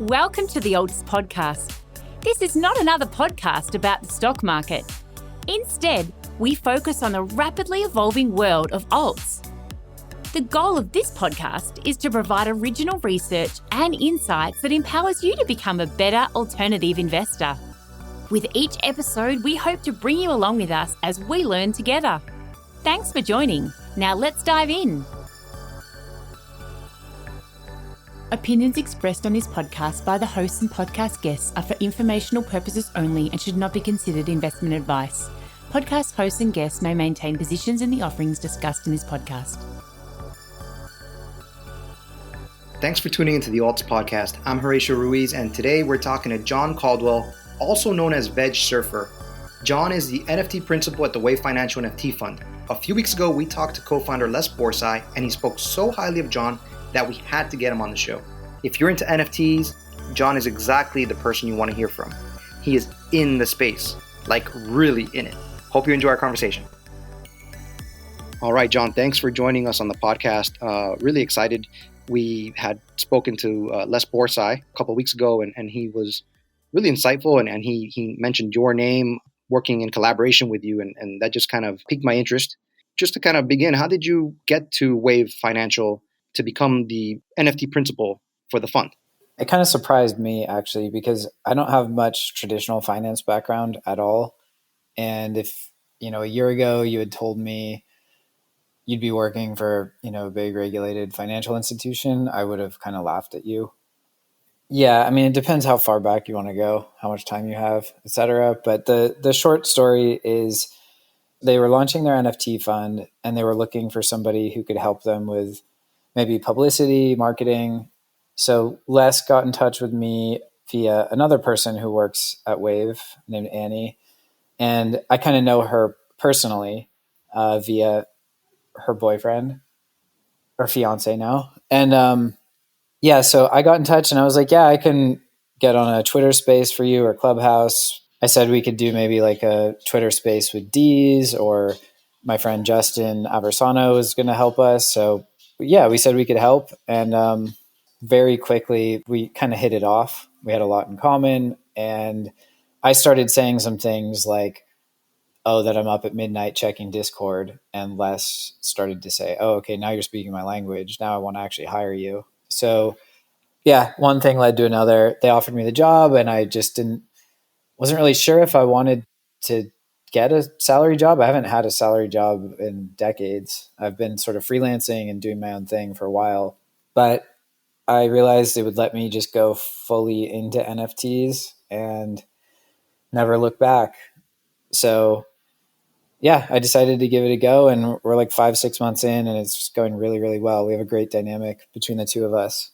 Welcome to the Alts Podcast. This is not another podcast about the stock market. Instead, we focus on the rapidly evolving world of alts. The goal of this podcast is to provide original research and insights that empowers you to become a better alternative investor. With each episode, we hope to bring you along with us as we learn together. Thanks for joining. Now let's dive in. Opinions expressed on this podcast by the hosts and podcast guests are for informational purposes only and should not be considered investment advice. Podcast hosts and guests may maintain positions in the offerings discussed in this podcast. Thanks for tuning into the Alts Podcast. I'm Horacio Ruiz, and today we're talking to John Caldwell, also known as VegSurfer. John is the NFT Principal at the Wave Financial NFT Fund. A few weeks ago, we talked to co-founder Les Borsai, and he spoke so highly of John that we had to get him on the show. If you're into NFTs, John is exactly the person you want to hear from. He is in the space, like really in it. Hope you enjoy our conversation. All right, John, thanks for joining us on the podcast. Really excited. We had spoken to Les Borsai a couple of weeks ago, and he was really insightful, and he mentioned your name working in collaboration with you, and that just kind of piqued my interest. Just to kind of begin, how did you get to Wave Financial to become the NFT principal for the fund? It kind of surprised me, actually, because I don't have much traditional finance background at all. And if, a year ago you had told me you'd be working for, a big regulated financial institution, I would have kind of laughed at you. Yeah, I mean, it depends how far back you want to go, how much time you have, et cetera. But the short story is they were launching their NFT fund and they were looking for somebody who could help them with maybe publicity, marketing. So Les got in touch with me via another person who works at Wave named Annie. And I kind of know her personally via her boyfriend or fiance now. And so I got in touch and I was like, yeah, I can get on a Twitter space for you or Clubhouse. I said we could do maybe like a Twitter space with D's, or my friend Justin Aversano was going to help us. So yeah, we said we could help. And very quickly, we kind of hit it off. We had a lot in common. And I started saying some things like, that I'm up at midnight checking Discord. And Les started to say, okay, now you're speaking my language. Now I want to actually hire you. So yeah, one thing led to another. They offered me the job and I just wasn't really sure if I wanted to get a salary job. I haven't had a salary job in decades. I've been sort of freelancing and doing my own thing for a while, but I realized it would let me just go fully into NFTs and never look back. So yeah, I decided to give it a go, and we're like 5-6 months in and it's going really, really well. We have a great dynamic between the two of us.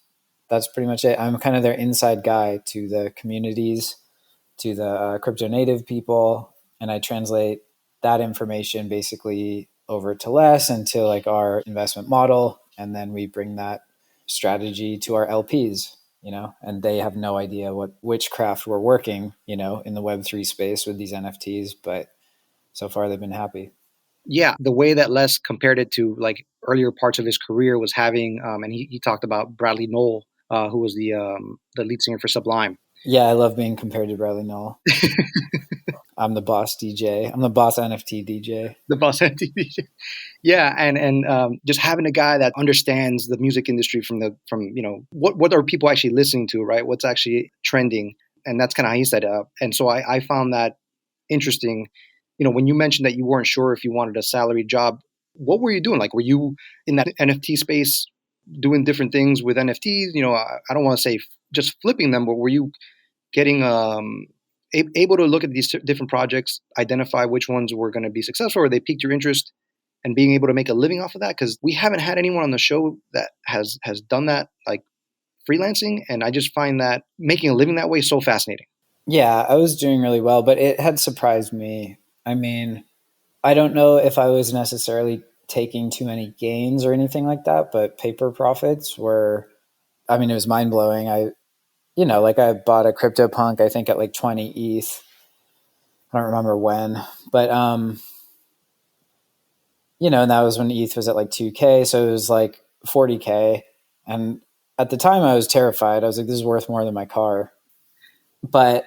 That's pretty much it. I'm kind of their inside guy to the communities, to the crypto native people. And I translate that information basically over to Les and to like our investment model. And then we bring that strategy to our LPs, and they have no idea which craft we're working, in the Web3 space with these NFTs. But so far they've been happy. Yeah, the way that Les compared it to like earlier parts of his career was having, and he talked about Bradley Knoll, who was the lead singer for Sublime. Yeah, I love being compared to Bradley Knoll. I'm the boss DJ. I'm the boss NFT DJ. The boss NFT DJ. Yeah, and just having a guy that understands the music industry from what are people actually listening to, right? What's actually trending, and that's kind of how he set it up. And so I found that interesting. When you mentioned that you weren't sure if you wanted a salary job, what were you doing? Like, were you in that NFT space doing different things with NFTs? I don't want to say just flipping them, but were you getting able to look at these different projects, identify which ones were going to be successful, or they piqued your interest, and being able to make a living off of that? Because we haven't had anyone on the show that has done that, like freelancing, and I just find that making a living that way so fascinating. Yeah, I was doing really well, but it had surprised me. I mean, I don't know if I was necessarily taking too many gains or anything like that, but paper profits were, it was mind blowing. I bought a CryptoPunk, I think at like 20 ETH. I don't remember when, but, and that was when ETH was at like 2K. So it was like 40K. And at the time I was terrified. I was like, this is worth more than my car. But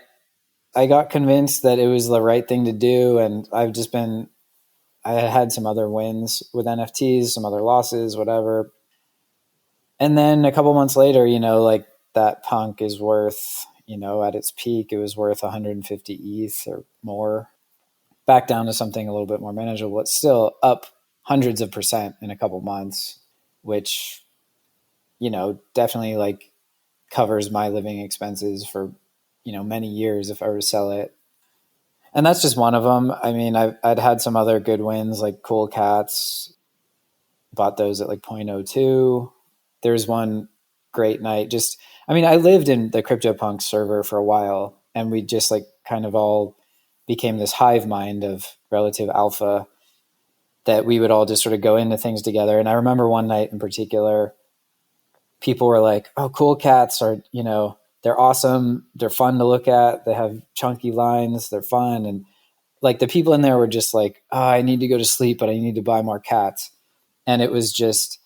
I got convinced that it was the right thing to do. And I had some other wins with NFTs, some other losses, whatever. And then a couple months later, like that punk is worth, at its peak, it was worth 150 ETH or more, back down to something a little bit more manageable. It's still up hundreds of percent in a couple months, which, definitely like covers my living expenses for, many years if I were to sell it. And that's just one of them. I mean, I'd had some other good wins, like Cool Cats, bought those at like 0.02. There's one great night. I lived in the CryptoPunk server for a while, and we just like kind of all became this hive mind of relative alpha that we would all just sort of go into things together. And I remember one night in particular, people were like, oh, Cool Cats are, they're awesome. They're fun to look at. They have chunky lines. They're fun. And like the people in there were just like, oh, I need to go to sleep, but I need to buy more cats. And it was just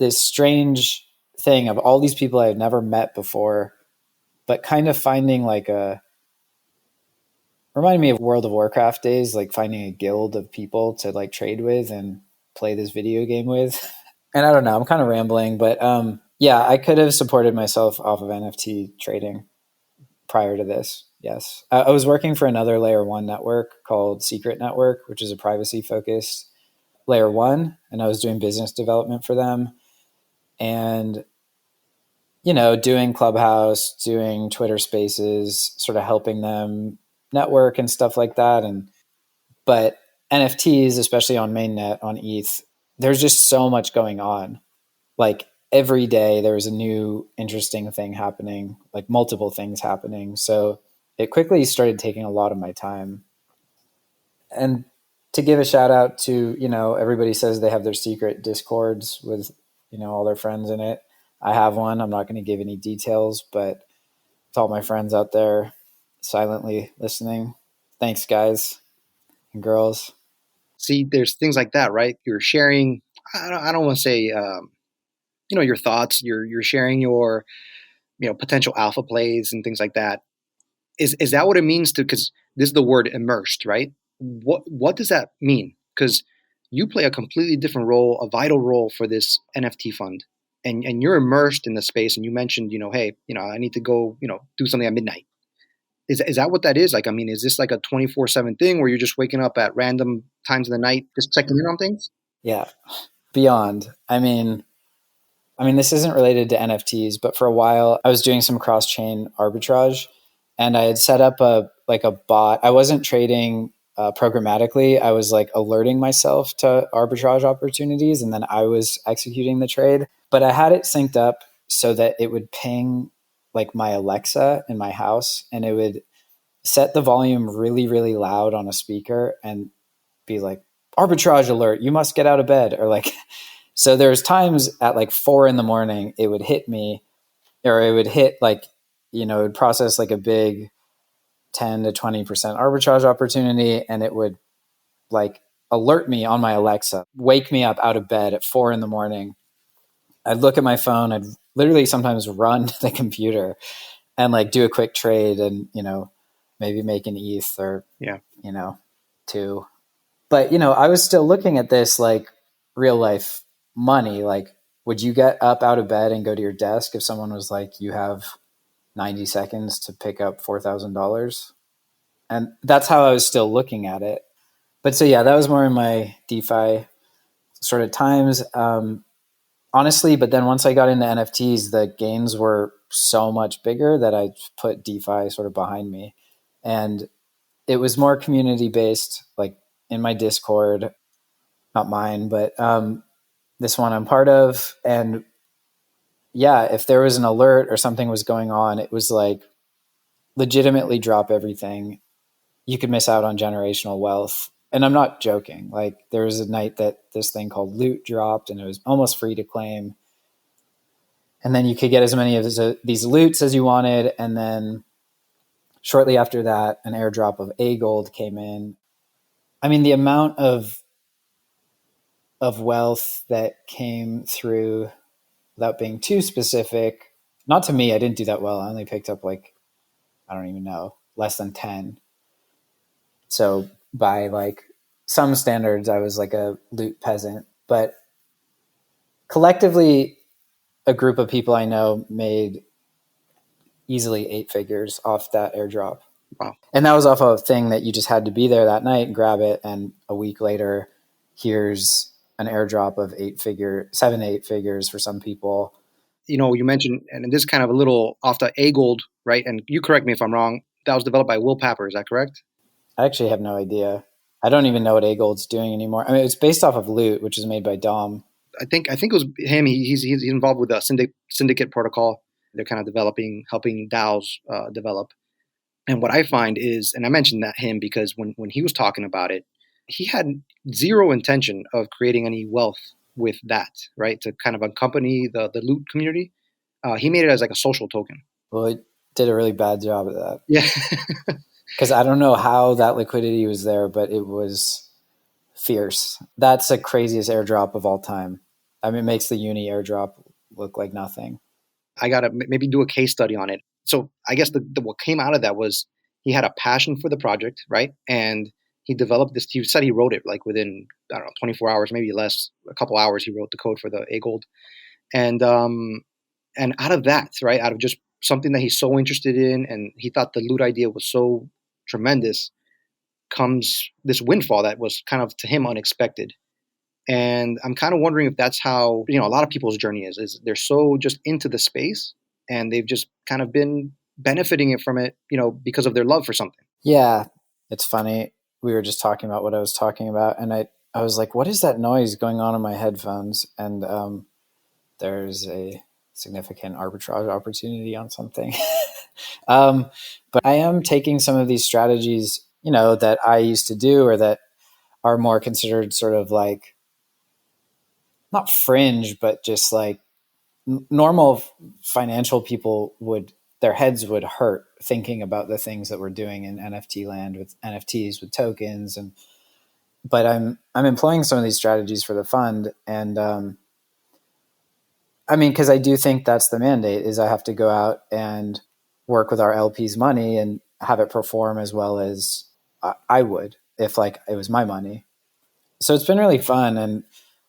this strange thing of all these people I had never met before, but kind of finding reminded me of World of Warcraft days, like finding a guild of people to like trade with and play this video game with. And I don't know, I'm kind of rambling, but yeah, I could have supported myself off of NFT trading prior to this. Yes. I was working for another layer one network called Secret Network, which is a privacy focused layer one. And I was doing business development for them and, doing Clubhouse, doing Twitter spaces, sort of helping them network and stuff like that. But NFTs, especially on mainnet, on ETH, there's just so much going on. Like every day there was a new interesting thing happening, like multiple things happening. So it quickly started taking a lot of my time. And to give a shout out to, everybody says they have their secret discords with, all their friends in it. I have one. I'm not going to give any details, but to all my friends out there silently listening, thanks guys and girls. See, there's things like that, right? You're sharing, I don't want to say, your thoughts, you're sharing your, potential alpha plays and things like that. Is that what it means to, because this is the word immersed, right? What does that mean? Because you play a completely different role, a vital role for this NFT fund. And you're immersed in the space, and you mentioned, hey, I need to go, do something at midnight. Is that what that is? Like, I mean, is this like a 24/7 thing where you're just waking up at random times of the night, just checking in on things? Yeah, beyond. I mean, this isn't related to NFTs, but for a while I was doing some cross-chain arbitrage, and I had set up a bot. I wasn't trading programmatically. I was like alerting myself to arbitrage opportunities, and then I was executing the trade. But I had it synced up so that it would ping like my Alexa in my house, and it would set the volume really, really loud on a speaker and be like, arbitrage alert, you must get out of bed. Or like, so there's times at like 4 a.m, it would hit me, or it would hit like, it would process like a big 10 to 20% arbitrage opportunity. And it would like alert me on my Alexa, wake me up out of bed at 4 a.m. I'd look at my phone. I'd literally sometimes run the computer and like do a quick trade and, maybe make an ETH or, two. But, I was still looking at this like real life money. Like, would you get up out of bed and go to your desk if someone was like, you have 90 seconds to pick up $4,000? And that's how I was still looking at it. But so, yeah, that was more in my DeFi sort of times. Honestly, but then once I got into NFTs, the gains were so much bigger that I put DeFi sort of behind me. And it was more community based, like in my Discord, not mine, but this one I'm part of. And yeah, if there was an alert or something was going on, it was like legitimately drop everything. You could miss out on generational wealth. And I'm not joking. Like there was a night that this thing called loot dropped and it was almost free to claim. And then you could get as many of these loots as you wanted. And then shortly after that, an airdrop of AGOLD came in. I mean, the amount of wealth that came through without being too specific, not to me, I didn't do that well. I only picked up like, I don't even know, less than 10. So by like some standards, I was like a loot peasant. But collectively, a group of people I know made easily 8 figures off that airdrop. Wow. And that was off a thing that you just had to be there that night and grab it. And a week later, here's an airdrop of 7 to 8 figures for some people. You know, you mentioned, and this is kind of a little off the AGOLD, right? And you correct me if I'm wrong. That was developed by Will Papper. Is that correct? I actually have no idea. I don't even know what AGOLD's doing anymore. I mean, it's based off of Loot, which is made by Dom. I think it was him. He's involved with the syndicate protocol. They're kind of developing, helping DAOs develop. And what I find is, and I mentioned that him because when he was talking about it, he had zero intention of creating any wealth with that, right? To kind of accompany the loot community. He made it as like a social token. Well, he did a really bad job of that. Yeah. Because I don't know how that liquidity was there, but it was fierce. That's the craziest airdrop of all time. I mean, it makes the uni airdrop look like nothing. I got to maybe do a case study on it. So I guess what came out of that was he had a passion for the project, right? And he developed this. He said he wrote it like within, I don't know, 24 hours, maybe less, a couple hours. He wrote the code for the AGOLD, and out of that, right, out of just something that he's so interested in, and he thought the loot idea was so tremendous, comes this windfall that was kind of to him unexpected. And I'm kind of wondering if that's how, a lot of people's journey is they're so just into the space and they've just kind of been benefiting it from it, because of their love for something. Yeah, it's funny. We were just talking about what I was talking about, and I was like, what is that noise going on in my headphones? And there's a significant arbitrage opportunity on something. But I am taking some of these strategies, that I used to do or that are more considered sort of like, not fringe, but just like normal financial people their heads would hurt thinking about the things that we're doing in NFT land with NFTs, with tokens. But I'm employing some of these strategies for the fund. And, I mean, cause I do think that's the mandate is I have to go out and work with our LP's money and have it perform as well as I would if like it was my money. So it's been really fun. And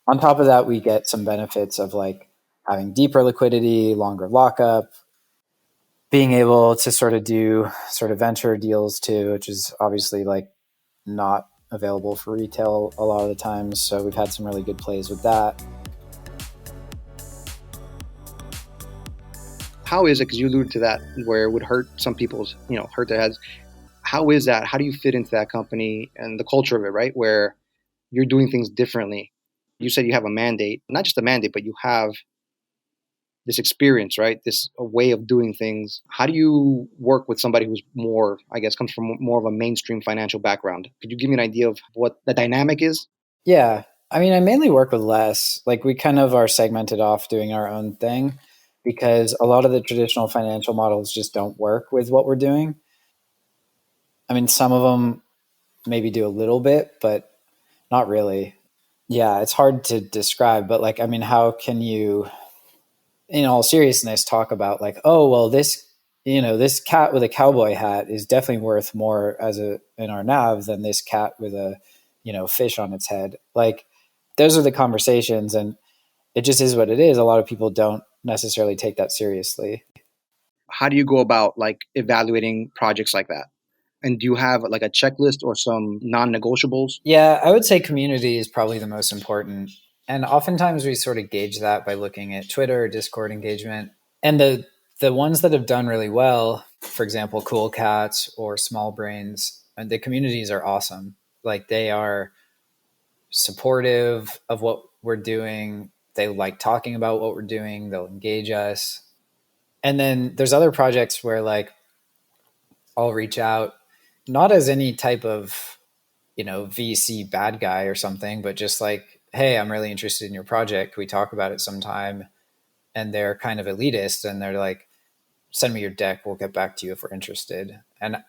on top of that, we get some benefits of like having deeper liquidity, longer lockup, being able to sort of do sort of venture deals too, which is obviously like not available for retail a lot of the times. So we've had some really good plays with that. How is it, because you alluded to that, where it would hurt some people's, hurt their heads. How is that? How do you fit into that company and the culture of it, right? Where you're doing things differently. You said you have a mandate, not just a mandate, but you have this experience, right? This a way of doing things. How do you work with somebody who's more, I guess, comes from more of a mainstream financial background? Could you give me an idea of what the dynamic is? Yeah. I mean, I mainly work with Les. Like we kind of are segmented off doing our own thing because a lot of the traditional financial models just don't work with what we're doing. I mean, some of them maybe do a little bit, but not really. Yeah, it's hard to describe, but like, I mean, how can you, in all seriousness, talk about like, oh, well, this cat with a cowboy hat is definitely worth more in our NAV than this cat with a, fish on its head. Like, those are the conversations, and it just is what it is. A lot of people don't necessarily take that seriously. How do you go about like evaluating projects like that? And do you have like a checklist or some non-negotiables? Yeah, I would say community is probably the most important. And oftentimes we sort of gauge that by looking at Twitter or Discord engagement. And the ones that have done really well, for example, Cool Cats or Small Brains, and the communities are awesome. Like they are supportive of what we're doing. They like talking about what we're doing. They'll engage us. And then there's other projects where like I'll reach out, not as any type of, VC bad guy or something, but just like, hey, I'm really interested in your project. We talk about it sometime. And they're kind of elitist and they're like, send me your deck. We'll get back to you if we're interested. And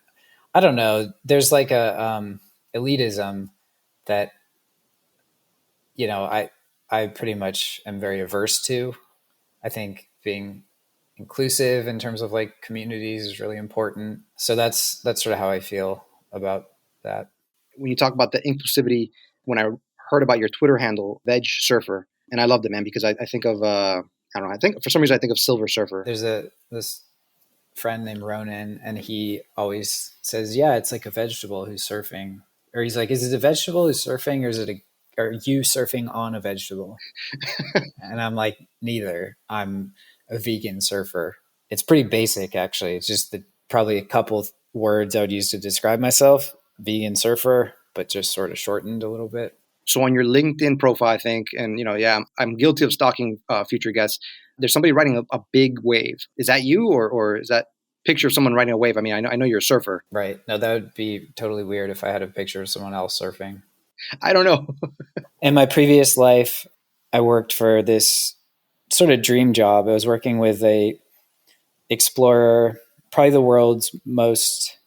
I don't know, there's like a elitism that, I pretty much am very averse to. I think being inclusive in terms of like communities is really important. So that's sort of how I feel about that. When you talk about the inclusivity, when I heard about your Twitter handle, VegSurfer, and I loved it, man, because I think of I don't know. I think for some reason I think of Silver Surfer. There's this friend named Ronan, and he always says, "Yeah, it's like a vegetable who's surfing." Or he's like, "Is it a vegetable who's surfing, or are you surfing on a vegetable?" And I'm like, "Neither. I'm a vegan surfer." It's pretty basic, actually. It's just probably a couple words I would use to describe myself: vegan surfer, but just sort of shortened a little bit. So on your LinkedIn profile, I think, and yeah, I'm guilty of stalking future guests. There's somebody riding a big wave. Is that you, or is that picture of someone riding a wave? I mean, I know you're a surfer. Right. No, that would be totally weird if I had a picture of someone else surfing. I don't know. In my previous life, I worked for this sort of dream job. I was working with a explorer, probably the world's most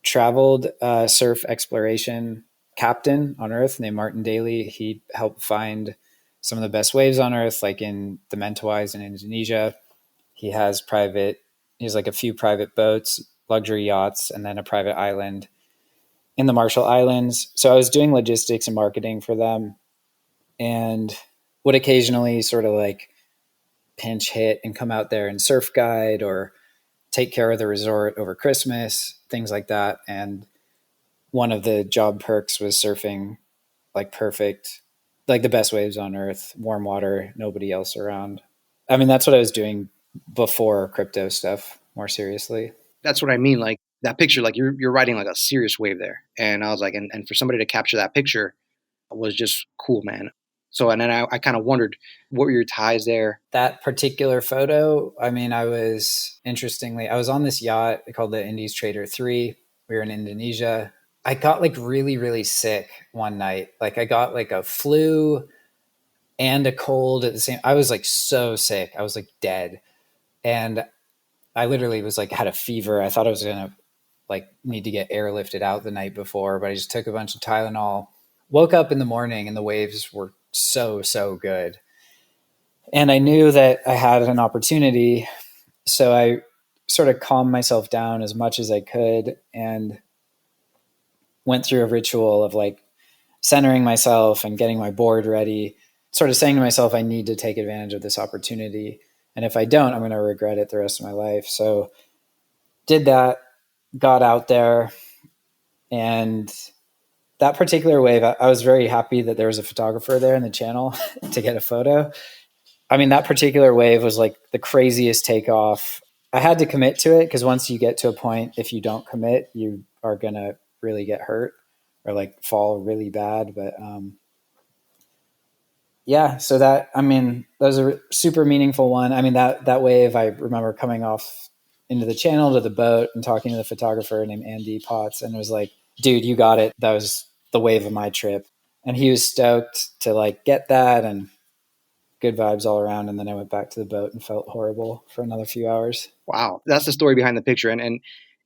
traveled surf exploration captain on Earth, named Martin Daly. He helped find some of the best waves on Earth, like in the Mentawais in Indonesia. He has like a few private boats, luxury yachts, and then a private island in the Marshall Islands. So I was doing logistics and marketing for them, and would occasionally sort of like pinch hit and come out there and surf guide or take care of the resort over Christmas, things like that. And one of the job perks was surfing like perfect, like the best waves on Earth, warm water, nobody else around. I mean, that's what I was doing before crypto stuff, more seriously. That's what I mean. Like that picture, like you're riding like a serious wave there. And I was like, and for somebody to capture that picture was just cool, man. So, and then I kind of wondered, what were your ties there? That particular photo, I mean, I was on this yacht called the Indies Trader 3. We were in Indonesia. I got like really, really sick one night. Like I got like a flu and a cold at the same. I was like so sick. I was like dead. And I literally was like, had a fever. I thought I was going to like need to get airlifted out the night before, but I just took a bunch of Tylenol, woke up in the morning and the waves were so good. And I knew that I had an opportunity. So I sort of calmed myself down as much as I could and went through a ritual of like centering myself and getting my board ready, sort of saying to myself, I need to take advantage of this opportunity. And if I don't, I'm going to regret it the rest of my life. So did that, got out there, and that particular wave, I was very happy that there was a photographer there in the channel to get a photo. I mean, that particular wave was like the craziest takeoff. I had to commit to it because once you get to a point, if you don't commit, you are going to really get hurt or like fall really bad. But yeah, so that was a super meaningful one. I mean, that wave, I remember coming off into the channel to the boat and talking to the photographer named Andy Potts, and it was like, dude, you got it. That was the wave of my trip. And he was stoked to like get that, and good vibes all around. And then I went back to the boat and felt horrible for another few hours. Wow. That's the story behind the picture. And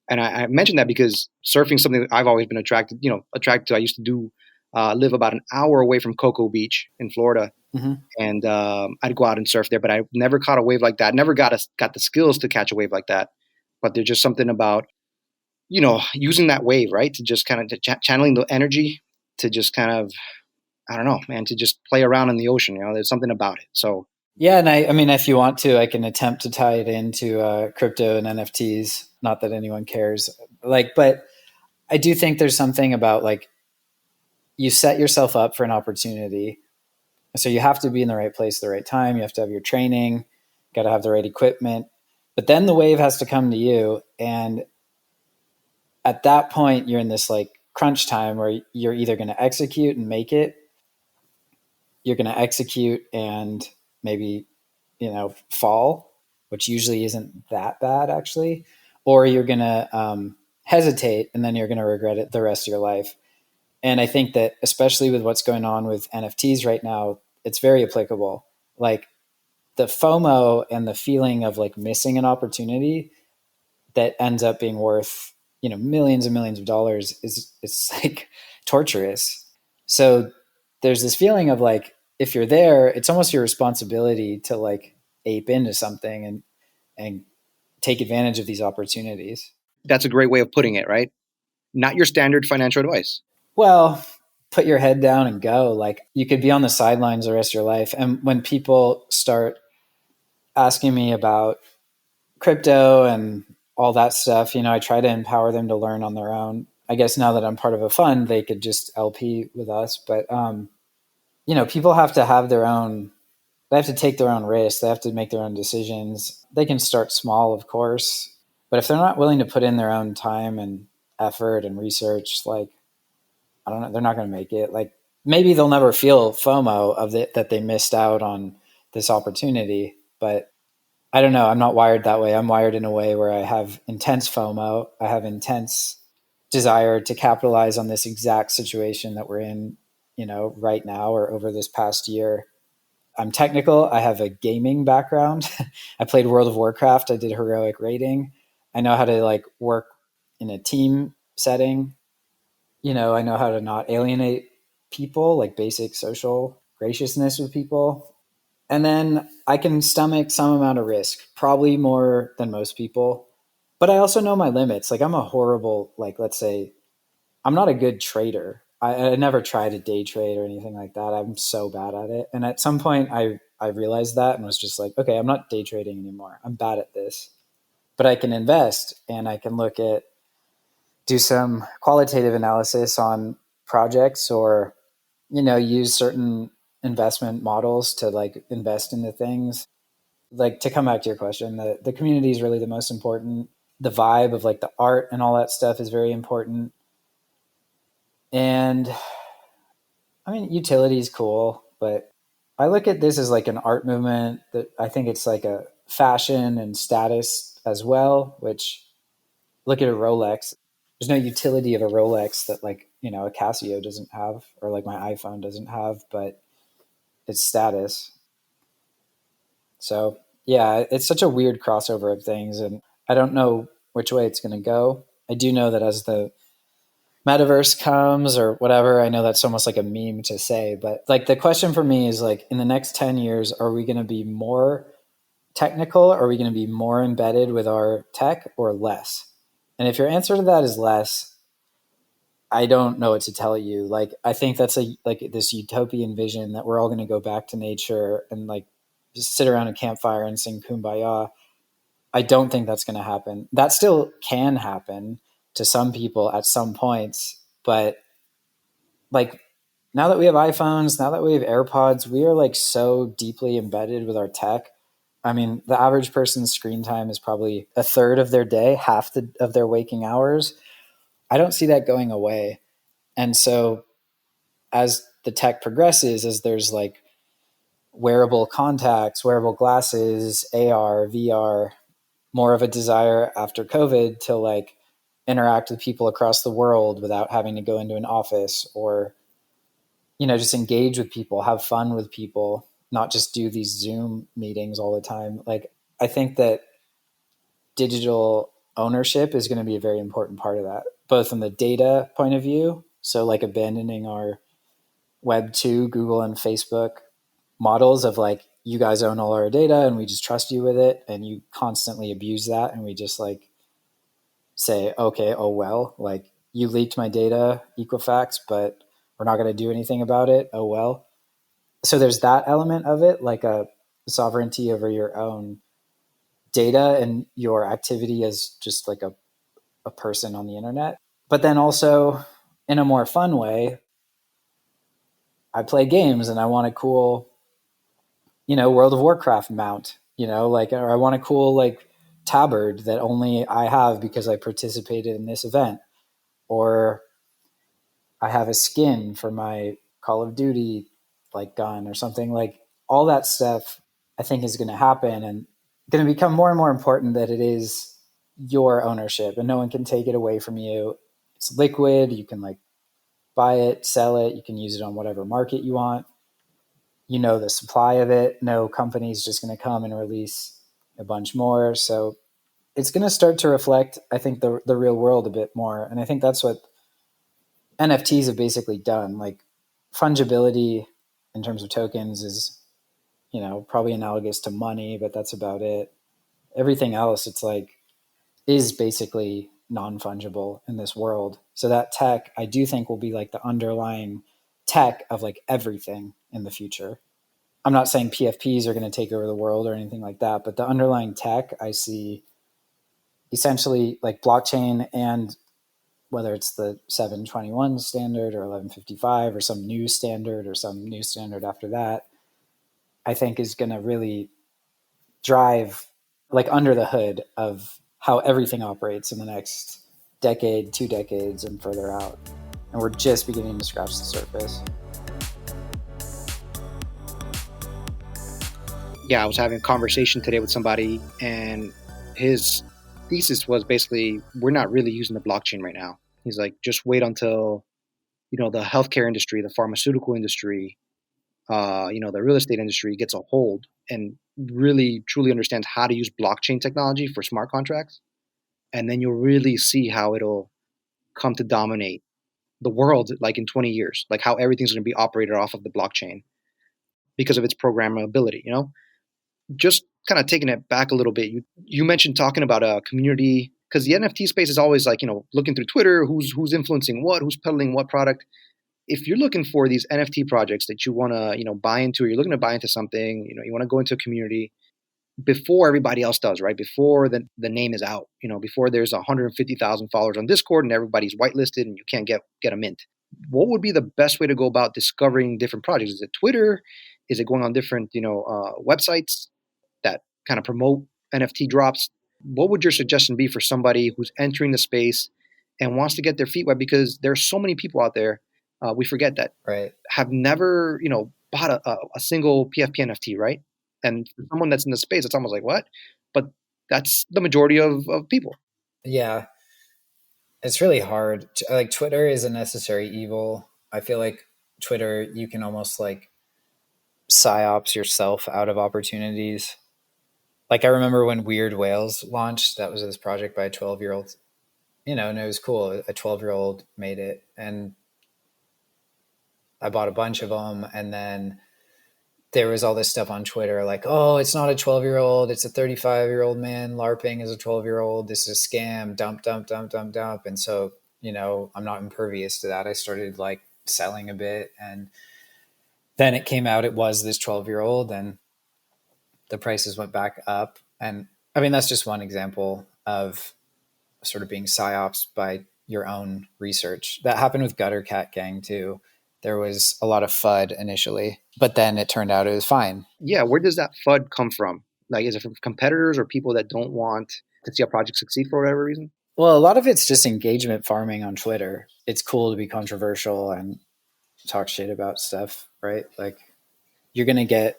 I mentioned that because surfing is something that I've always been attracted to. I used to live about an hour away from Cocoa Beach in Florida. Mm-hmm. And I'd go out and surf there, but I never caught a wave like that. Never got the skills to catch a wave like that. But there's just something about, using that wave, right? To just kind of channeling the energy to just kind of, I don't know, man, to just play around in the ocean. There's something about it. So yeah, and I mean, if you want to, I can attempt to tie it into crypto and NFTs. Not that anyone cares, but I do think there's something about like you set yourself up for an opportunity. So you have to be in the right place at the right time. You have to have your training, got to have the right equipment, but then the wave has to come to you. And at that point, you're in this like crunch time where you're either going to execute and make it, you're going to execute and maybe, fall, which usually isn't that bad actually, or you're going to hesitate and then you're going to regret it the rest of your life. And I think that especially with what's going on with NFTs right now, it's very applicable. Like the FOMO and the feeling of like missing an opportunity that ends up being worth, millions and millions of dollars it's like torturous. So there's this feeling of like, if you're there, it's almost your responsibility to like ape into something and take advantage of these opportunities. That's a great way of putting it, right? Not your standard financial advice. Well, put your head down and go. Like, you could be on the sidelines the rest of your life. And when people start asking me about crypto and all that stuff, I try to empower them to learn on their own. I guess now that I'm part of a fund, they could just LP with us. But, people have to have their own, they have to take their own risks. They have to make their own decisions. They can start small, of course. But if they're not willing to put in their own time and effort and research, like, I don't know, they're not going to make it. Like, maybe they'll never feel FOMO of it, that they missed out on this opportunity. But I don't know. I'm not wired that way. I'm wired in a way where I have intense FOMO. I have intense desire to capitalize on this exact situation that we're in, right now or over this past year. I'm technical. I have a gaming background. I played World of Warcraft. I did heroic raiding. I know how to work in a team setting. I know how to not alienate people, like basic social graciousness with people. And then I can stomach some amount of risk, probably more than most people. But I also know my limits. Like, I'm a horrible, let's say, I'm not a good trader. I never tried to day trade or anything like that. I'm so bad at it. And at some point I realized that and was just like, okay, I'm not day trading anymore. I'm bad at this. But I can invest and I can do some qualitative analysis on projects, or, use certain investment models to invest into things. To come back to your question, the community is really the most important. The vibe of the art and all that stuff is very important. And I mean, utility is cool, but I look at this as an art movement that I think it's a fashion and status as well, which, look at a Rolex. There's no utility of a Rolex that a Casio doesn't have, or my iPhone doesn't have, but it's status. So yeah, it's such a weird crossover of things, and I don't know which way it's going to go. I do know that as the metaverse comes or whatever, I know that's almost like a meme to say, but the question for me is in the next 10 years, are we going to be more technical? Are we going to be more embedded with our tech, or less? And if your answer to that is less, I don't know what to tell you. I think that's this utopian vision that we're all going to go back to nature and just sit around a campfire and sing Kumbaya. I don't think that's going to happen. That still can happen to some people at some points, but now that we have iPhones, now that we have AirPods, we are so deeply embedded with our tech. I mean, the average person's screen time is probably a third of their day, half of their waking hours. I don't see that going away. And so as the tech progresses, as there's wearable contacts, wearable glasses, AR, VR, more of a desire after COVID to interact with people across the world without having to go into an office, or, just engage with people, have fun with people, not just do these Zoom meetings all the time. I think that digital ownership is going to be a very important part of that, both from the data point of view. So abandoning our Web 2, Google and Facebook models of you guys own all our data and we just trust you with it, and you constantly abuse that, and we just say, okay, oh well, you leaked my data, Equifax, but we're not going to do anything about it. Oh well. So there's that element of it, a sovereignty over your own data and your activity as just a person on the internet. But then also, in a more fun way, I play games and I want a cool, World of Warcraft mount, or I want a cool tabard that only I have because I participated in this event, or I have a skin for my Call of Duty gun or something. All that stuff I think is going to happen, and going to become more and more important that it is your ownership and no one can take it away from you. It's liquid. You can buy it, sell it. You can use it on whatever market you want. The supply of it. No company's just going to come and release a bunch more. So it's going to start to reflect, I think, the real world a bit more. And I think that's what NFTs have basically done. Fungibility in terms of tokens is, probably analogous to money, but that's about it. Everything else, it's like, is basically non-fungible in this world. So that tech, I do think, will be like the underlying tech of like everything in the future. I'm not saying PFPs are going to take over the world or anything like that, but the underlying tech I see essentially like blockchain, and whether it's the 721 standard or 1155 or some new standard or some new standard after that, I think is going to really drive like under the hood of how everything operates in the next decade, 2 decades, and further out. And we're just beginning to scratch the surface. Yeah, I was having a conversation today with somebody, and his thesis was basically, we're not really using the blockchain right now. He's like, just wait until, the healthcare industry, the pharmaceutical industry, the real estate industry gets a hold and really truly understands how to use blockchain technology for smart contracts. And then you'll really see how it'll come to dominate the world, like in 20 years, like how everything's going to be operated off of the blockchain because of its programmability, Just kind of taking it back a little bit, you mentioned talking about a community, because the NFT space is always like, looking through Twitter, who's influencing what, who's peddling what product. If you're looking for these NFT projects that you want to, buy into, or you're looking to buy into something, you want to go into a community before everybody else does, right? Before the name is out, before there's 150,000 followers on Discord and everybody's whitelisted and you can't get a mint. What would be the best way to go about discovering different projects? Is it Twitter? Is it going on different, websites that kind of promote NFT drops? What would your suggestion be for somebody who's entering the space and wants to get their feet wet? Because there's so many people out there, we forget that, right, have never, bought a single PFP NFT, right? And for someone that's in the space, it's almost like, what? But that's the majority of people. Yeah. It's really hard. Like, Twitter is a necessary evil. I feel like Twitter, you can almost like psyops yourself out of opportunities. Like, I remember when Weird Whales launched, that was this project by a 12-year-old, and it was cool. A 12-year-old made it, and I bought a bunch of them. And then there was all this stuff on Twitter like, oh, it's not a 12-year-old, it's a 35-year-old man LARPing as a 12-year-old. This is a scam, dump, dump, dump, dump, dump. And so, I'm not impervious to that. I started like selling a bit, and then it came out it was this 12-year-old, and the prices went back up. And I mean, that's just one example of sort of being psyops by your own research. That happened with Gutter Cat Gang too. There was a lot of FUD initially, but then it turned out it was fine. Yeah, where does that FUD come from? Like, is it from competitors or people that don't want to see a project succeed for whatever reason? Well, a lot of it's just engagement farming on Twitter. It's cool to be controversial and talk shit about stuff, right? Like, you're going to get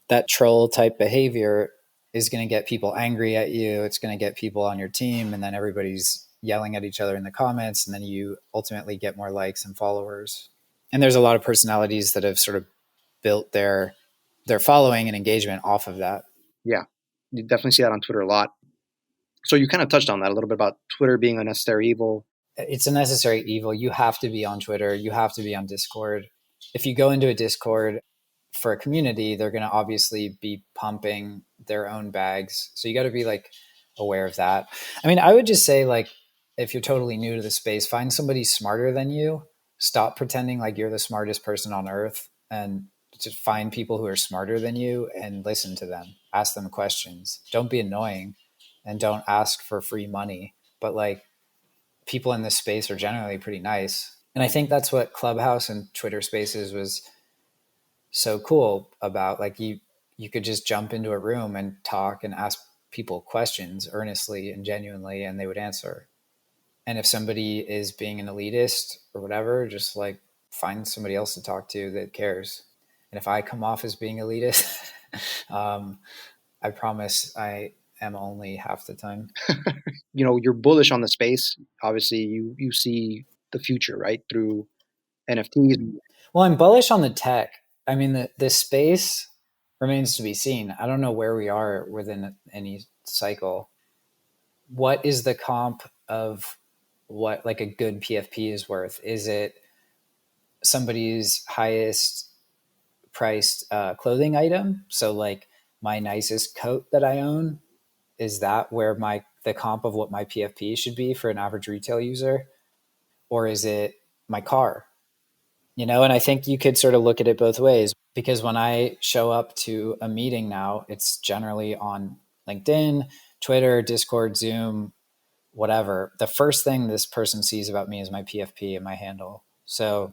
that troll type behavior is going to get people angry at you. It's going to get people on your team, and then everybody's yelling at each other in the comments, and then you ultimately get more likes and followers. And there's a lot of personalities that have sort of built their following and engagement off of that. Yeah, you definitely see that on Twitter a lot. So you kind of touched on that a little bit about Twitter being a necessary evil. It's a necessary evil. You have to be on Twitter. You have to be on Discord. If you go into a Discord for a community, they're going to obviously be pumping their own bags. So you got to be like aware of that. I mean, I would just say, like, if you're totally new to the space, find somebody smarter than you. Stop pretending like you're the smartest person on earth, and just find people who are smarter than you and listen to them. Ask them questions. Don't be annoying, and don't ask for free money. But like, people in this space are generally pretty nice. And I think that's what Clubhouse and Twitter Spaces was so cool about. Like, you could just jump into a room and talk and ask people questions earnestly and genuinely, and they would answer. And if somebody is being an elitist or whatever, just like find somebody else to talk to that cares. And if I come off as being elitist, I promise I am only half the time. You're bullish on the space. Obviously, you see the future, right, through NFTs. Well, I'm bullish on the tech. I mean, the space remains to be seen. I don't know where we are within any cycle. What is the comp of what like a good PFP is worth? Is it somebody's highest priced clothing item. So like my nicest coat that I own, is that where the comp of what my PFP should be for an average retail user? Or is it my car? And I think you could sort of look at it both ways, because when I show up to a meeting now, it's generally on LinkedIn, Twitter, Discord, Zoom, whatever. The first thing this person sees about me is my PFP and my handle. So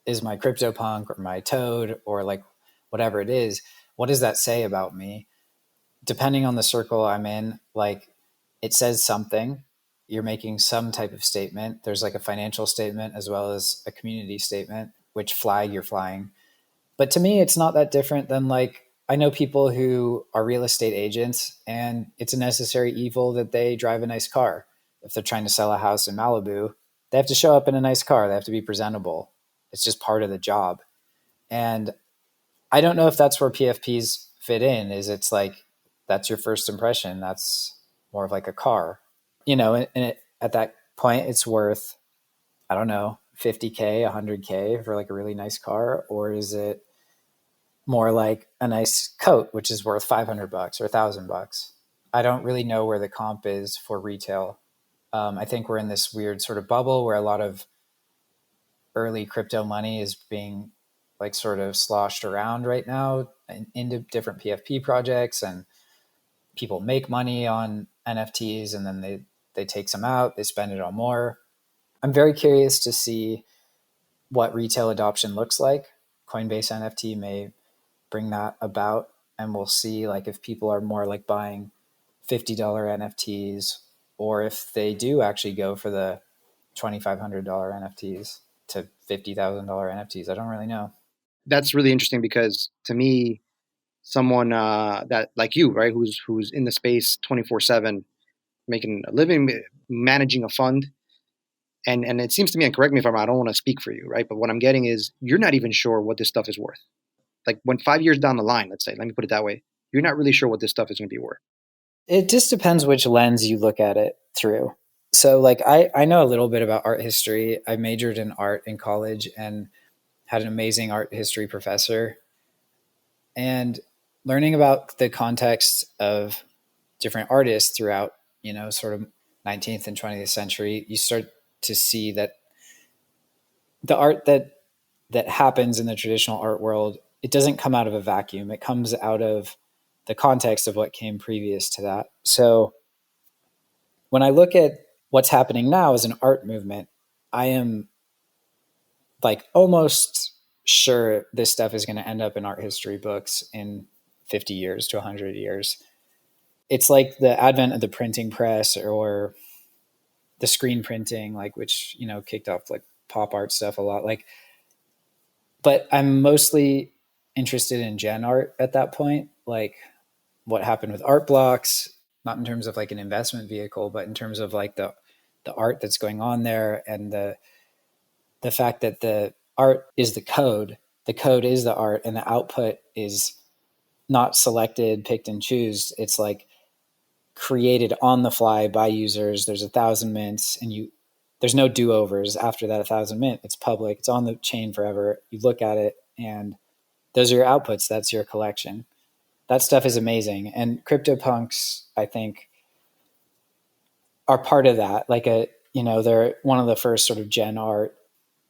is my CryptoPunk or my Toad or like whatever it is, what does that say about me? Depending on the circle I'm in, like it says something. You're making some type of statement. There's like a financial statement as well as a community statement, which flag you're flying. But to me, it's not that different than like, I know people who are real estate agents and it's a necessary evil that they drive a nice car. If they're trying to sell a house in Malibu, they have to show up in a nice car. They have to be presentable. It's just part of the job. And I don't know if that's where PFPs fit in, is it's like, that's your first impression. That's more of like a car, at that point it's worth, I don't know, 50K, 100K for like a really nice car. Or is it more like a nice coat, which is worth $500 or $1,000? I don't really know where the comp is for retail. I think we're in this weird sort of bubble where a lot of early crypto money is being like sort of sloshed around right now into different PFP projects, and people make money on NFTs and then they take some out, they spend it on more. I'm very curious to see what retail adoption looks like. Coinbase NFT may bring that about, and we'll see like if people are more like buying $50 NFTs, or if they do actually go for the $2,500 NFTs to $50,000 NFTs. I don't really know. That's really interesting because to me, someone that like you, right, who's in the space 24/7, making a living, managing a fund, and it seems to me, and correct me if I'm wrong, I don't want to speak for you, right? But what I'm getting is you're not even sure what this stuff is worth. Like when 5 years down the line, let's say, let me put it that way, you're not really sure what this stuff is going to be worth. It just depends which lens you look at it through. So like I know a little bit about art history. I majored in art in college and had an amazing art history professor. And learning about the context of different artists throughout, sort of 19th and 20th century, you start to see that the art that happens in the traditional art world, it doesn't come out of a vacuum. It comes out of the context of what came previous to that. So when I look at what's happening now as an art movement, I am like almost sure this stuff is going to end up in art history books in 50 years to 100 years. It's like the advent of the printing press or the screen printing, like which, kicked off like pop art stuff a lot. Like, but I'm mostly interested in gen art at that point, like what happened with art blocks, not in terms of like an investment vehicle, but in terms of like the art that's going on there, and the fact that the art is the code is the art, and the output is not selected, picked and choose. It's like created on the fly by users. There's 1,000 mints, and there's no do-overs after that 1,000 mint. It's public. It's on the chain forever. You look at it, and those are your outputs. That's your collection. That stuff is amazing. And CryptoPunks, I think, are part of that. Like they're one of the first sort of gen art.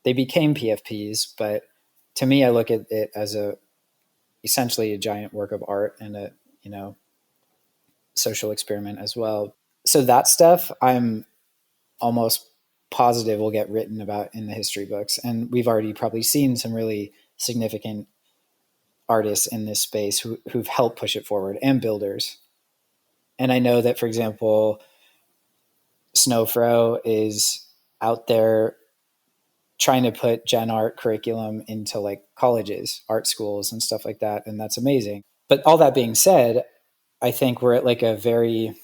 They became PFPs, but to me, I look at it as essentially a giant work of art and a, social experiment as well. So that stuff I'm almost positive will get written about in the history books. And we've already probably seen some really significant artists in this space who've helped push it forward, and builders. And I know that, for example, Snowfro is out there trying to put gen art curriculum into like colleges, art schools and stuff like that. And that's amazing. But all that being said, I think we're at like a very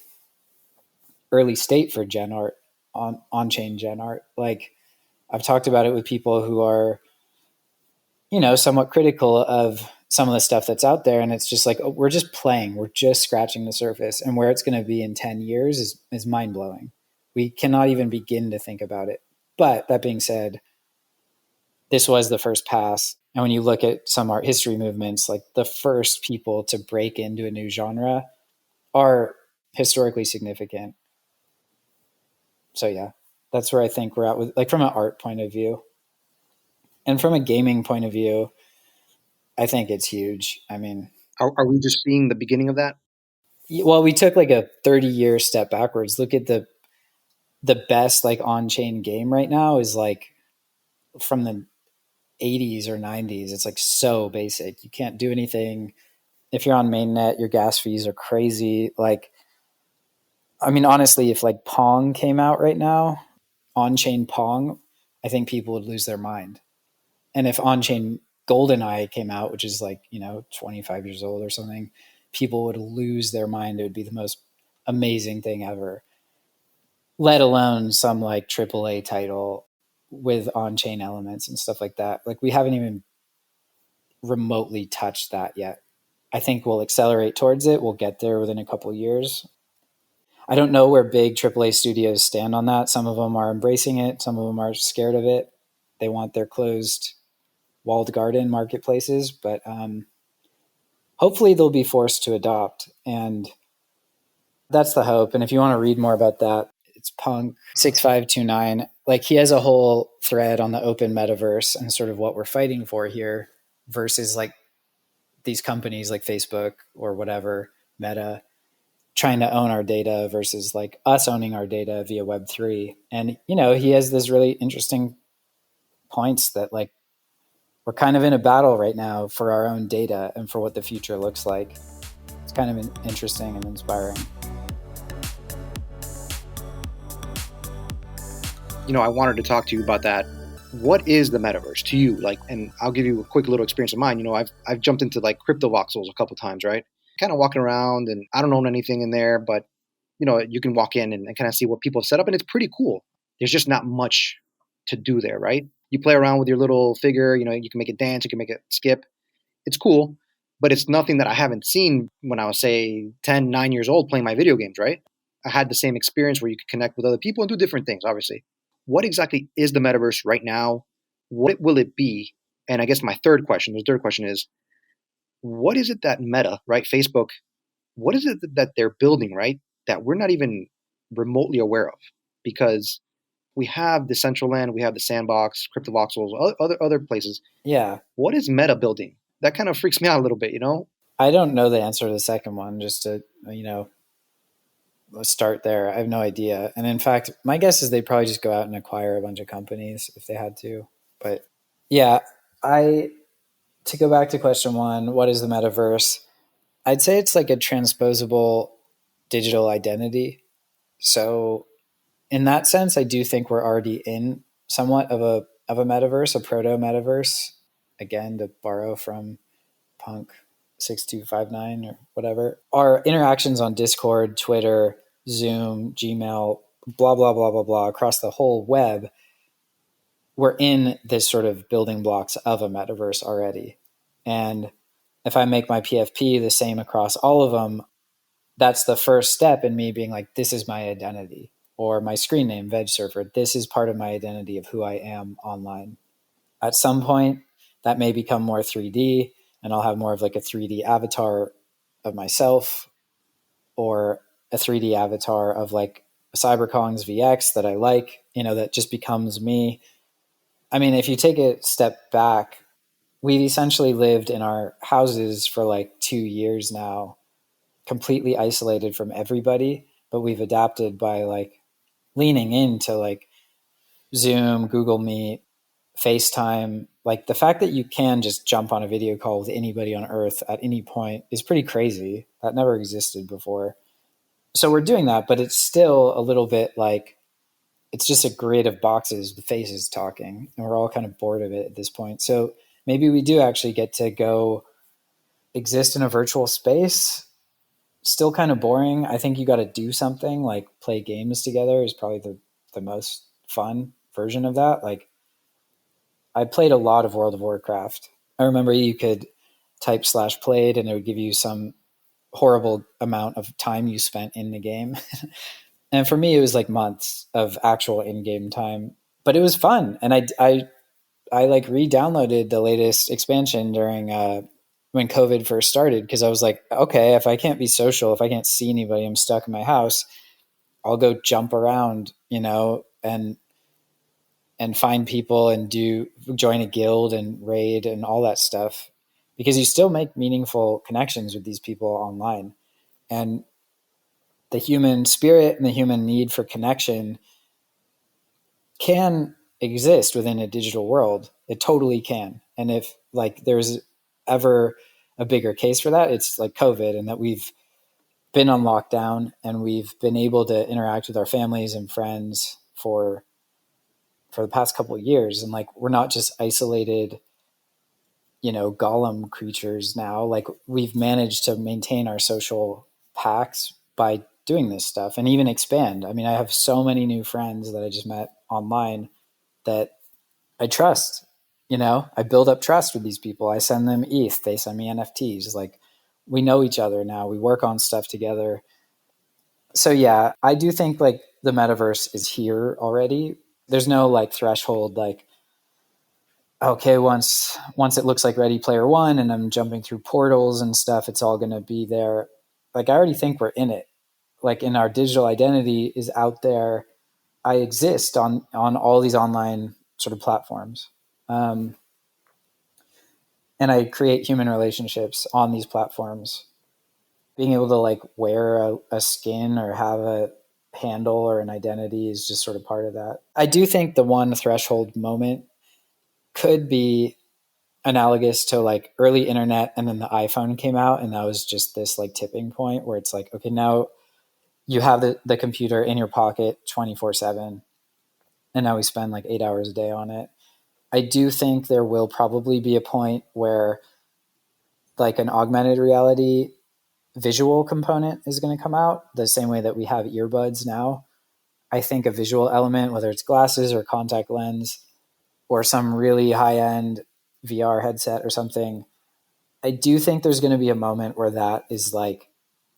early state for gen art, on-chain gen art. Like I've talked about it with people who are, somewhat critical of some of the stuff that's out there. And it's just like, we're just playing, we're just scratching the surface, and where it's going to be in 10 years is mind blowing. We cannot even begin to think about it. But that being said, this was the first pass. And when you look at some art history movements, like the first people to break into a new genre are historically significant. So yeah, that's where I think we're at with, like, from an art point of view. And from a gaming point of view, I think it's huge. I mean, Are we just seeing the beginning of that? well, we took like a 30-year step backwards. Look at the best like on-chain game right now is like from the 80s or 90s. It's like so basic. You can't do anything. If you're on mainnet, your gas fees are crazy. Like, I mean, honestly, if like Pong came out right now, on-chain Pong, I think people would lose their mind. And if on-chain GoldenEye came out, which is like, 25 years old or something, people would lose their mind. It would be the most amazing thing ever, let alone some like AAA title with on-chain elements and stuff like that. Like, we haven't even remotely touched that yet. I think we'll accelerate towards it. We'll get there within a couple of years. I don't know where big AAA studios stand on that. Some of them are embracing it. Some of them are scared of it. They want their closed walled garden marketplaces, but hopefully they'll be forced to adopt. And that's the hope. And if you want to read more about that, it's Punk 6529. Like, he has a whole thread on the open metaverse and sort of what we're fighting for here versus like these companies like Facebook or whatever, Meta, trying to own our data versus like us owning our data via Web3. And, he has this really interesting points that like we're kind of in a battle right now for our own data and for what the future looks like. It's kind of interesting and inspiring. I wanted to talk to you about that. What is the metaverse to you? Like, and I'll give you a quick little experience of mine. I've jumped into like crypto voxels a couple times, right? Kind of walking around, and I don't own anything in there, but you can walk in and kind of see what people have set up, and it's pretty cool. There's just not much to do there, right? You play around with your little figure, you can make it dance, you can make it skip. It's cool, but it's nothing that I haven't seen when I was, say, 10, 9 years old playing my video games, right? I had the same experience where you could connect with other people and do different things, obviously. What exactly is the metaverse right now? What will it be? And I guess the third question is, what is it that Meta, right, Facebook, what is it that they're building, right, that we're not even remotely aware of? Because we have Decentraland, we have the Sandbox, CryptoVoxels, other places. Yeah. What is Meta building? That kind of freaks me out a little bit, I don't know the answer to the second one, just to, let's start there. I have no idea. And in fact, my guess is they probably just go out and acquire a bunch of companies if they had to. But yeah, to go back to question one, what is the metaverse? I'd say it's like a transposable digital identity. So in that sense, I do think we're already in somewhat of a metaverse, a proto metaverse. Again, to borrow from Punk 6259 or whatever. Our interactions on Discord, Twitter, Zoom, Gmail, blah, blah, blah, blah, blah, across the whole web, we're in this sort of building blocks of a metaverse already. And if I make my PFP the same across all of them, that's the first step in me being like, this is my identity. Or my screen name, VegSurfer, this is part of my identity of who I am online. At some point, that may become more 3D, and I'll have more of like a 3D avatar of myself, or a 3D avatar of like CyberKong's VX that I like, that just becomes me. I mean, if you take a step back, we've essentially lived in our houses for like 2 years now, completely isolated from everybody, but we've adapted by like leaning into like Zoom, Google Meet, FaceTime. Like, the fact that you can just jump on a video call with anybody on earth at any point is pretty crazy. That never existed before. So we're doing that, but it's still a little bit like, it's just a grid of boxes with faces talking, and we're all kind of bored of it at this point. So maybe we do actually get to go exist in a virtual space. Still kind of boring. I think you got to do something, like play games together is probably the most fun version of that. Like, I played a lot of World of Warcraft. I remember you could type /played and it would give you some horrible amount of time you spent in the game. And for me, it was like months of actual in-game time, but it was fun. And I I like re-downloaded the latest expansion during when COVID first started, because I was like, okay, if I can't be social, if I can't see anybody, I'm stuck in my house, I'll go jump around, and find people and join a guild and raid and all that stuff, because you still make meaningful connections with these people online. And the human spirit and the human need for connection can exist within a digital world. It totally can. And if like there's ever a bigger case for that, it's like COVID, and that we've been on lockdown and we've been able to interact with our families and friends for the past couple of years. And like, we're not just isolated, golem creatures now. Like, we've managed to maintain our social packs by doing this stuff and even expand. I mean, I have so many new friends that I just met online that I trust. I build up trust with these people. I send them ETH, they send me NFTs. Like, we know each other now. We work on stuff together. So yeah, I do think like the metaverse is here already. There's no like threshold, like, okay, once it looks like Ready Player One and I'm jumping through portals and stuff, it's all going to be there. Like, I already think we're in it. Like, in our digital identity is out there. I exist on all these online sort of platforms. And I create human relationships on these platforms. Being able to like wear a skin or have a handle or an identity is just sort of part of that. I do think the one threshold moment could be analogous to like early internet, and then the iPhone came out, and that was just this like tipping point where it's like, okay, now you have the computer in your pocket 24/7, and now we spend like 8 hours a day on it. I do think there will probably be a point where like an augmented reality visual component is going to come out the same way that we have earbuds now. I think a visual element, whether it's glasses or contact lens or some really high-end VR headset or something, I do think there's going to be a moment where that is like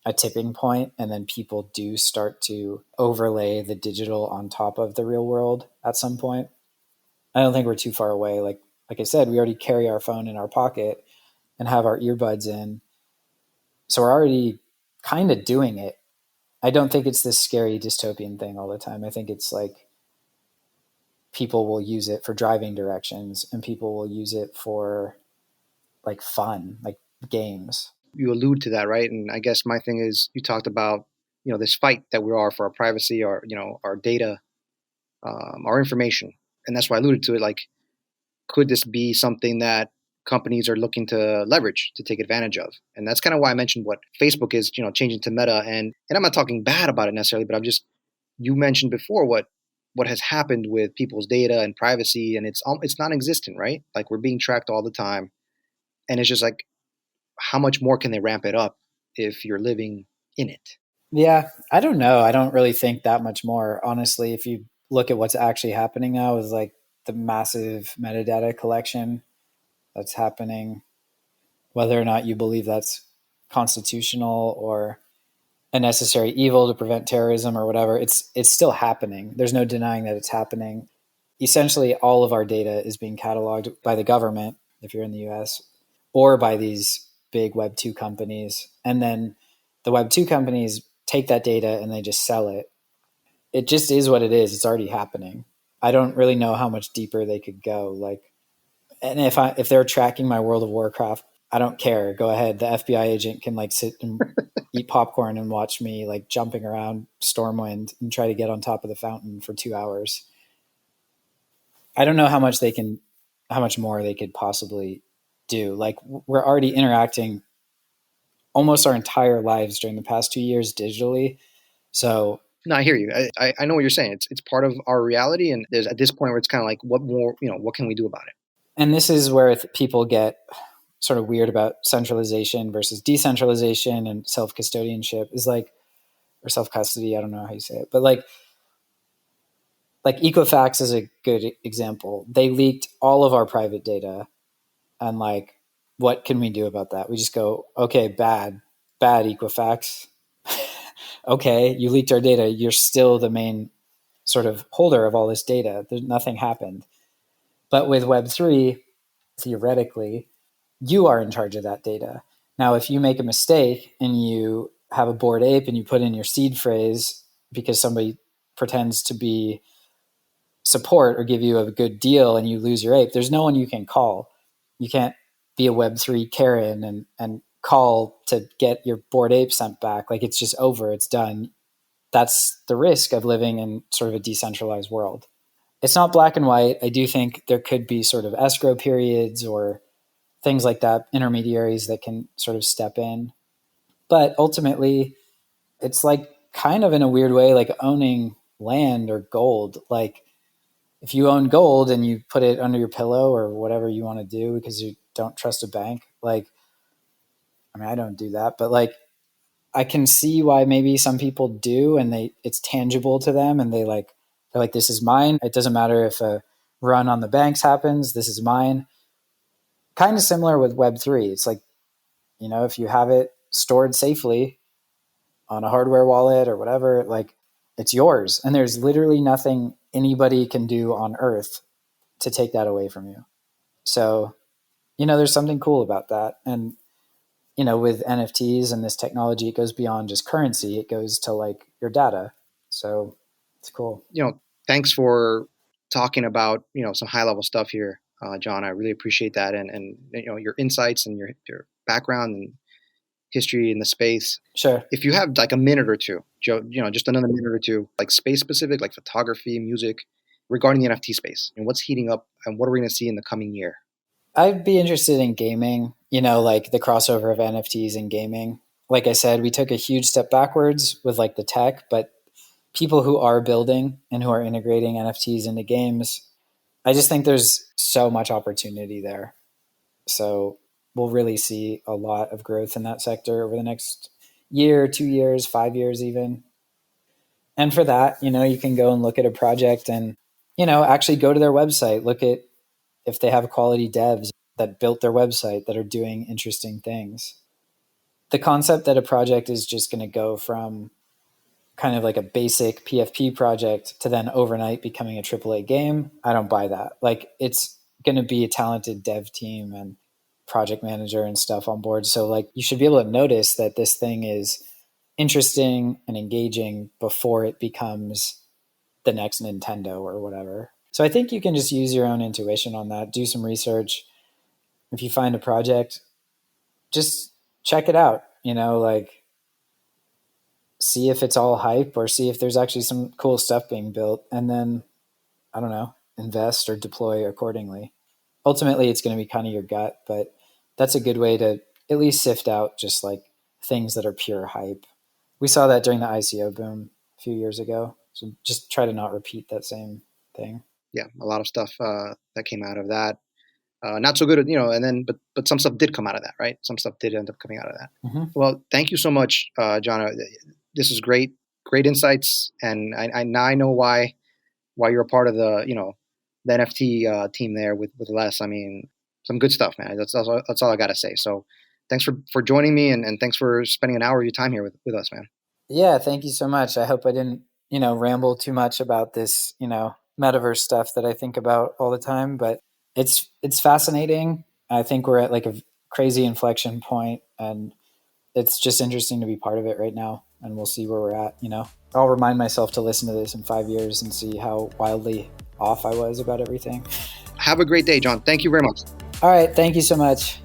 a tipping point, and then people do start to overlay the digital on top of the real world at some point. I don't think we're too far away. Like I said, we already carry our phone in our pocket and have our earbuds in. So we're already kind of doing it. I don't think it's this scary dystopian thing all the time. I think it's like people will use it for driving directions, and people will use it for like fun, like games. You allude to that, right? And I guess my thing is, you talked about, this fight that we are for our privacy, our, our data, our information. And that's why I alluded to it. Like, could this be something that companies are looking to leverage to take advantage of? And that's kind of why I mentioned what Facebook is, changing to Meta. And I'm not talking bad about it necessarily, but you mentioned before what has happened with people's data and privacy, and it's non-existent, right? Like, we're being tracked all the time, and it's just like, how much more can they ramp it up if you're living in it? Yeah, I don't know. I don't really think that much more, honestly. If you look at what's actually happening now with like the massive metadata collection that's happening, whether or not you believe that's constitutional or a necessary evil to prevent terrorism or whatever, it's still happening. There's no denying that it's happening. Essentially, all of our data is being cataloged by the government, if you're in the US, or by these big Web 2 companies. And then the Web 2 companies take that data and they just sell it. It just is what it is. It's already happening. I don't really know how much deeper they could go. Like, and if they're tracking my World of Warcraft, I don't care. Go ahead. The FBI agent can like sit and eat popcorn and watch me like jumping around Stormwind and try to get on top of the fountain for 2 hours. I don't know how much more they could possibly do. Like, we're already interacting almost our entire lives during the past 2 years digitally. So no, I hear you. I know what you're saying. It's part of our reality, and there's at this point where it's kind of like, what more, what can we do about it? And this is where people get sort of weird about centralization versus decentralization and self-custodianship is like, or self-custody, I don't know how you say it, but like Equifax is a good example. They leaked all of our private data, and like, what can we do about that? We just go, okay, bad Equifax. Okay, you leaked our data. You're still the main sort of holder of all this data. Nothing happened. But with Web3, theoretically, you are in charge of that data. Now, if you make a mistake and you have a Bored Ape and you put in your seed phrase because somebody pretends to be support or give you a good deal and you lose your ape, there's no one you can call. You can't be a Web3 Karen and call to get your Bored Ape sent back. Like, it's just over, it's done. That's the risk of living in sort of a decentralized world. It's not black and white. I do think there could be sort of escrow periods or things like that, intermediaries that can sort of step in. But ultimately, it's like kind of in a weird way, like owning land or gold. Like, if you own gold and you put it under your pillow or whatever you want to do because you don't trust a bank, like, I mean, I don't do that, but like, I can see why maybe some people do, and it's tangible to them, and they're like, this is mine. It doesn't matter if a run on the banks happens, this is mine. Kind of similar with Web3. It's like, if you have it stored safely on a hardware wallet or whatever, like, it's yours. And there's literally nothing anybody can do on earth to take that away from you. So, there's something cool about that. And, with NFTs and this technology, it goes beyond just currency. It goes to like your data. So it's cool. Thanks for talking about, some high level stuff here, John. I really appreciate that. And your insights and your background and history in the space. Sure. If you have like a minute or two, Joe, just another minute or two, like space specific, like photography, music, regarding the NFT space and what's heating up and what are we going to see in the coming year? I'd be interested in gaming, like the crossover of NFTs and gaming. Like I said, we took a huge step backwards with like the tech, but people who are building and who are integrating NFTs into games, I just think there's so much opportunity there. So we'll really see a lot of growth in that sector over the next year, 2 years, 5 years even. And for that, you can go and look at a project and, actually go to their website, look at if they have quality devs that built their website that are doing interesting things. The concept that a project is just going to go from kind of like a basic PFP project to then overnight becoming a AAA game, I don't buy that. Like, it's going to be a talented dev team and project manager and stuff on board. So like, you should be able to notice that this thing is interesting and engaging before it becomes the next Nintendo or whatever. So I think you can just use your own intuition on that, do some research. If you find a project, just check it out, like, see if it's all hype or see if there's actually some cool stuff being built, and then, I don't know, invest or deploy accordingly. Ultimately, it's going to be kind of your gut, but that's a good way to at least sift out just like things that are pure hype. We saw that during the ICO boom a few years ago. So just try to not repeat that same thing. Yeah, a lot of stuff that came out of that. Not so good, and then, but some stuff did come out of that, right? Some stuff did end up coming out of that. Mm-hmm. Well, thank you so much, John. This is great insights, and I now I know why you're a part of the the NFT team there with Les. I mean, some good stuff, man. That's all I got to say. So, thanks for joining me, and thanks for spending an hour of your time here with us, man. Yeah, thank you so much. I hope I didn't ramble too much about this metaverse stuff that I think about all the time, but it's fascinating. I think we're at like a crazy inflection point, and it's just interesting to be part of it right now, and we'll see where we're at. I'll remind myself to listen to this in 5 years and see how wildly off I was about everything. Have a great day, John. Thank you very much. All right. Thank you so much.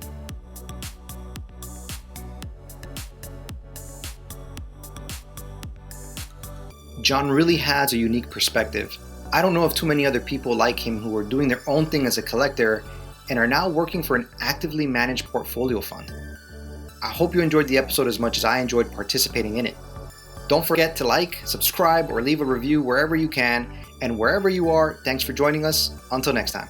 John really has a unique perspective. I don't know of too many other people like him who are doing their own thing as a collector and are now working for an actively managed portfolio fund. I hope you enjoyed the episode as much as I enjoyed participating in it. Don't forget to like, subscribe, or leave a review wherever you can. And wherever you are, thanks for joining us. Until next time.